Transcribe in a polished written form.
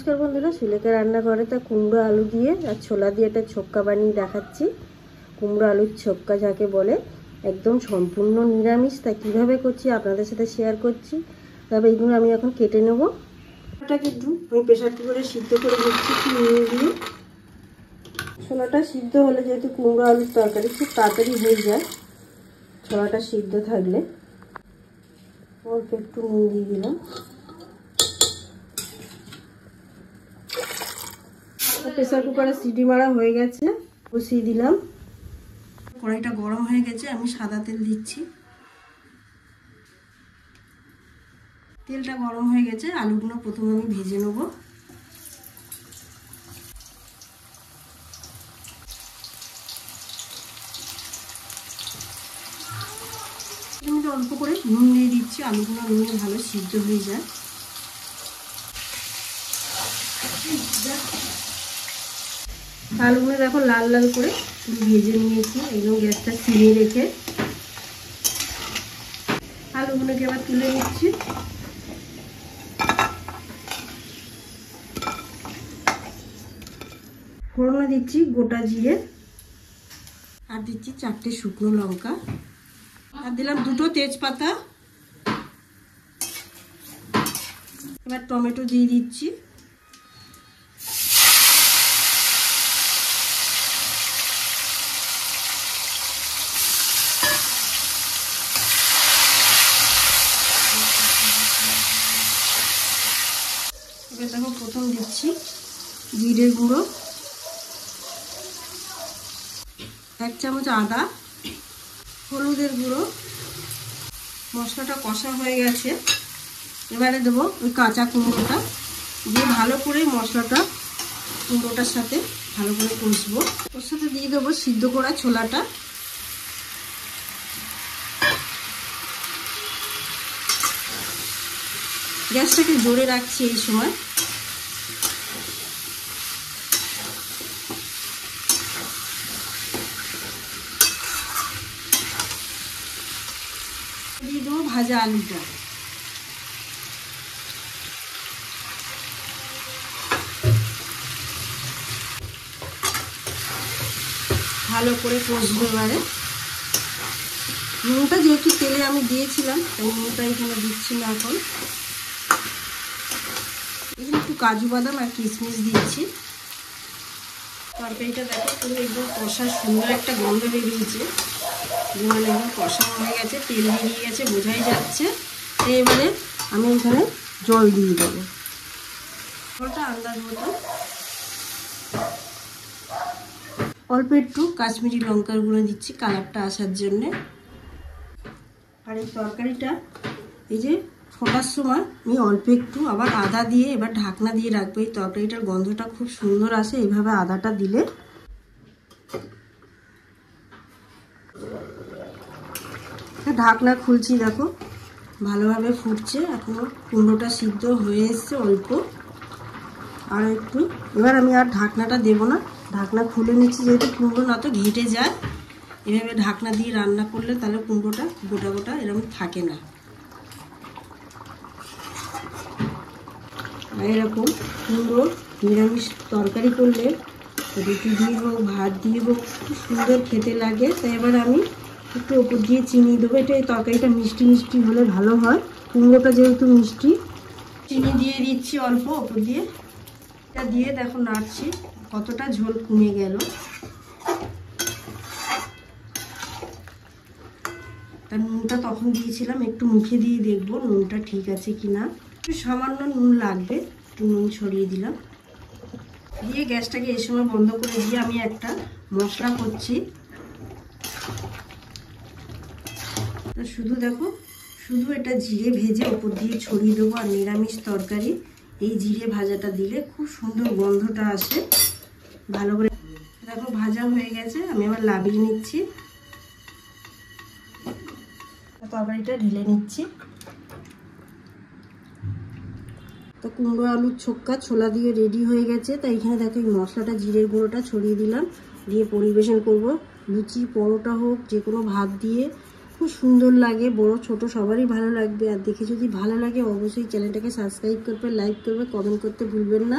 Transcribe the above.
নমস্কার বন্ধুরা, সুলেখা রান্নাঘরে তা কুমড়ো আলু দিয়ে আর ছোলা দিয়ে একটা ছক্কা বানিয়ে দেখাচ্ছি। কুমড়ো আলুর ছক্কা যাকে বলে, একদম সম্পূর্ণ নিরামিষ। তা কীভাবে করছি আপনাদের সাথে শেয়ার করছি। তবে এইগুলো আমি এখন কেটে নেব। ছোলাটাকে একটু আমি প্রেশার কুকারে সিদ্ধ করে দিচ্ছি একটু নুন দিয়ে। ছোলাটা সিদ্ধ হলে যেহেতু কুমড়ো আলুর তরকারি খুব তাড়াতাড়ি হয়ে যায় ছোলাটা সিদ্ধ থাকলে, অল্প একটু নুন দিয়ে দিলাম। প্রেসার কুকারে সিটি মারা হয়ে গেছে, বসিয়ে দিলাম। কড়াইটা গরম হয়ে গেছে, আমি সাদা তেল দিচ্ছি। তেলটা গরম হয়ে গেছে, আলুগুলো প্রথমে আমি ভেজে নেব। অল্প করে নুন দিয়ে দিচ্ছি, আলুগুলো নুনে ভালো সিদ্ধ হয়ে যায়। আলুগুলো দেখো লাল লাল করে ভেজে নিয়েছি, একদম গ্যাসটা সিমে রেখে। আলুগুলোকে আবার তুলে নিচ্ছি। ফোড়নে দিচ্ছি গোটা জিরে, আর দিচ্ছি 4টে শুকনো লঙ্কা, আর দিলাম 2টো তেজপাতা। এবার টমেটো দিয়ে দিচ্ছি। এবার দেখো প্রথম দিচ্ছি জিরের গুঁড়ো, 1 চামচ আদা, হলুদের গুঁড়ো। মশলাটা কষা হয়ে গেছে, এবারে দেবো ওই কাঁচা কুমড়োটা দিয়ে ভালো করে মশলাটা কুমড়োটার সাথে ভালো করে কষবো। ওর সাথে দিয়ে দেবো সিদ্ধ করা ছোলাটা। গ্যাসটাকে জোরে রাখছি এই সময়। দিয়ে দেবো ভাজা আলুটা। ভালো করে কষবো এবারে। নুনটা যেহেতু তেলে আমি দিয়েছিলাম তাই নুনটা এখানে দিচ্ছি না। এখন এখানে একটু কাজু বাদাম আর কিশমিশ দিচ্ছি। তরকারিটা দেখো পুরো একদম কষা, সুন্দর একটা গন্ধ বেরিয়েছে। মানে একদম কষা হয়ে গেছে, তেল বেরিয়ে গেছে, বোঝাই যাচ্ছে। এবারে আমি এখানে জল দিয়ে দেবো, জলটা আন্দাজ মতো। অল্প একটু কাশ্মীরি লঙ্কার গুঁড়ো দিচ্ছি কালারটা আসার জন্যে। আর এই তরকারিটা এই যে ফোটার সময় আমি অল্প একটু আবার আদা দিয়ে এবার ঢাকনা দিয়ে রাখবো। এই তরকারিটার গন্ধটা খুব সুন্দর আসে এইভাবে আদাটা দিলে। ঢাকনা খুলছি, দেখো ভালোভাবে ফুটছে, এখনো কুমড়োটা সিদ্ধ হয়ে এসছে অল্প। আর একটু এবার আমি আর ঢাকনাটা দেবো না, ঢাকনা খুলে নিচ্ছি যেহেতু কুমড়ো না তো ঘেটে যায়। এভাবে ঢাকনা দিয়ে রান্না করলে তাহলে কুমড়োটা গোটা গোটা এরকম থাকে না। এরকম কুমড়ো নিরামিষ তরকারি করলে রুটি দিয়ে হোক ভাত দিয়ে হোক খুব সুন্দর খেতে লাগে। তাই এবার আমি একটু ওপর দিয়ে চিনি দেবো। এটা এই তরকারিটা মিষ্টি মিষ্টি হলে ভালো হয়, কুমড়োটা যেহেতু মিষ্টি। চিনি দিয়ে দিচ্ছি অল্প ওপর দিয়ে। এটা দিয়ে দেখো নাড়ছি, কতটা ঝোল কমে গেল। তার নুনটা তখন দিয়েছিলাম, একটু মুখে দিয়ে দেখবো নুনটা ঠিক আছে কিনা। একটু সামান্য নুন লাগবে, একটু নুন ছড়িয়ে দিলাম। দিয়ে গ্যাসটাকে এই সময় বন্ধ করে দিয়ে আমি একটা মশলা করছি। তো শুধু দেখো, শুধু এটা জিরে ভেজে ওপর দিয়ে ছড়িয়ে দেবো। আর নিরামিষ তরকারি এই জিরে ভাজাটা দিলে খুব সুন্দর গন্ধটা আসে। ভালো করে দেখো ভাজা হয়ে গেছে, আমি আবার লাবিয়ে নিচ্ছি। তরকারিটা ঢেলে নিচ্ছি। তো কুমড়ো আলুর ছক্কা ছোলা দিয়ে রেডি হয়ে গেছে। তাই এখানে দেখো এই মশলাটা জিরের গুঁড়োটা ছড়িয়ে দিলাম, দিয়ে পরিবেশন করব। লুচি পরোটা হোক যে কোনো ভাত দিয়ে খুব সুন্দর লাগে, বড় ছোট সবারই ভালো লাগবে। আর দেখে যদি ভালো লাগে অবশ্যই চ্যানেলটাকে সাবস্ক্রাইব করবে, লাইক করবে, কমেন্ট করতে ভুলবেন না।